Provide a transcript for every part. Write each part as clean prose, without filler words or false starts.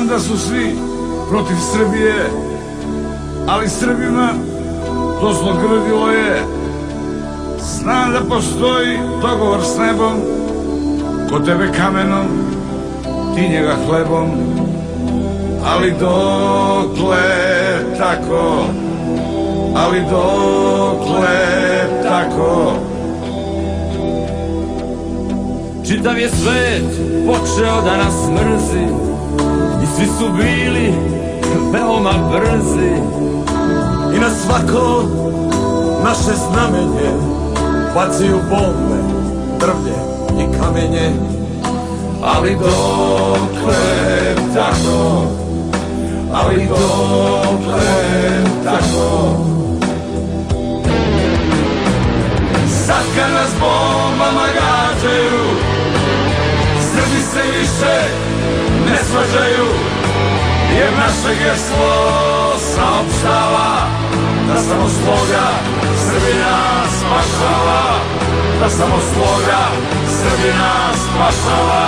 Znam da su svi protiv Srbije, ali Srbima to zlogrdilo je. Znam da postoji dogovor s nebom, ko tebe kamenom, ti njega hlebom. Ali dokle tako, ali dokle tako. Čitav je svet počeo da nas mrzi i svi su bili veoma brzi. I na svako naše znamenje bacaju bombe, drvlje i kamenje. Ali dokle tako, ali dokle tako. Sad kad nas bombama gađaju, Srbi se više ne svađaju, jer naše geslo saopštava da samo sloga Srbina spašava, da samo sloga Srbina spašava.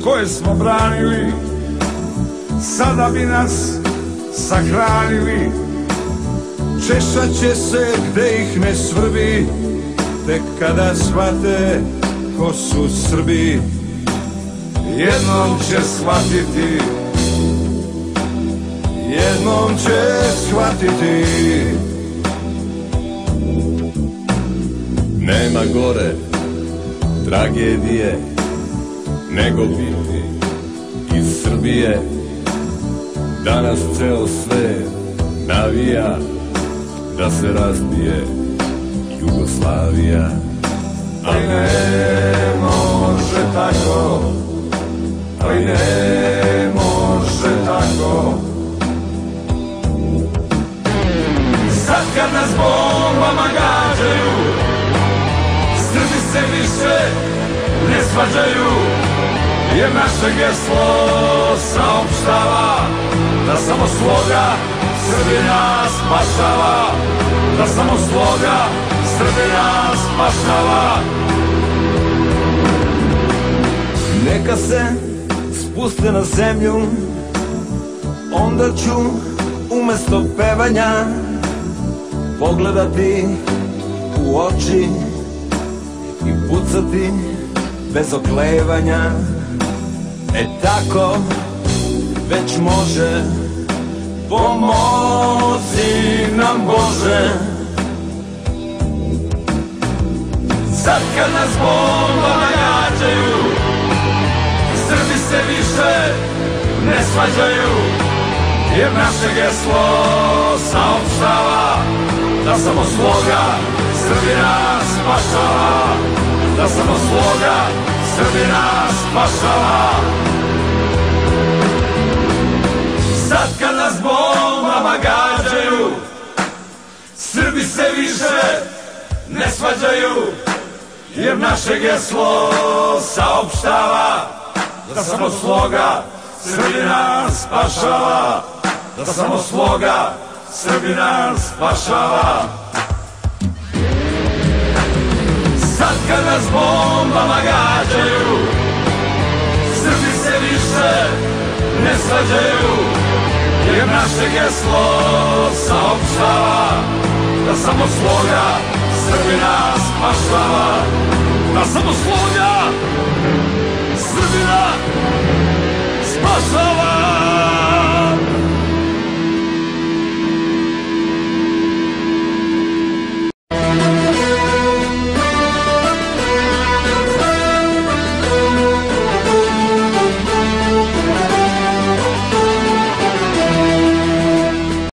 Koje smo branili, sada bi nas sahranili. Češat će se gde ih ne svrbi, tek kada shvate ko su Srbi. Jednom će shvatiti, jednom će shvatiti. Nema gore tragedije nego biti iz Srbije. Danas ceo svet navija da se razbije Jugoslavija. ali ne može tako, ali ne može tako. Sad kad nas bombama gađaju, Srbi se više ne svađaju, jer naše geslo saopštava da samo sloga Srbina spašava, da samo sloga Srbina spašava. Neka se spuste na zemlju, onda ću umesto pevanja pogledati u oči i pucati bez oklevanja. E tako već može, pomozi nam Bože. Sad kad nas bombama gađaju, Srbi se više ne svađaju, jer naše geslo saopštava da samo sloga Srbina spašava, da samo sloga Srbina spašava. Sad kad nas bombama gađaju, Srbi se više ne svađaju, jer naše geslo saopštava da samo sloga Srbina spašava, da samo sloga Srbina spašava. Sad kad nas bombama gađaju, Srbi se više ne svađaju, jer naše geslo saopštava da samo sloga Srbina spašava, da samo sloga Srbina spašava.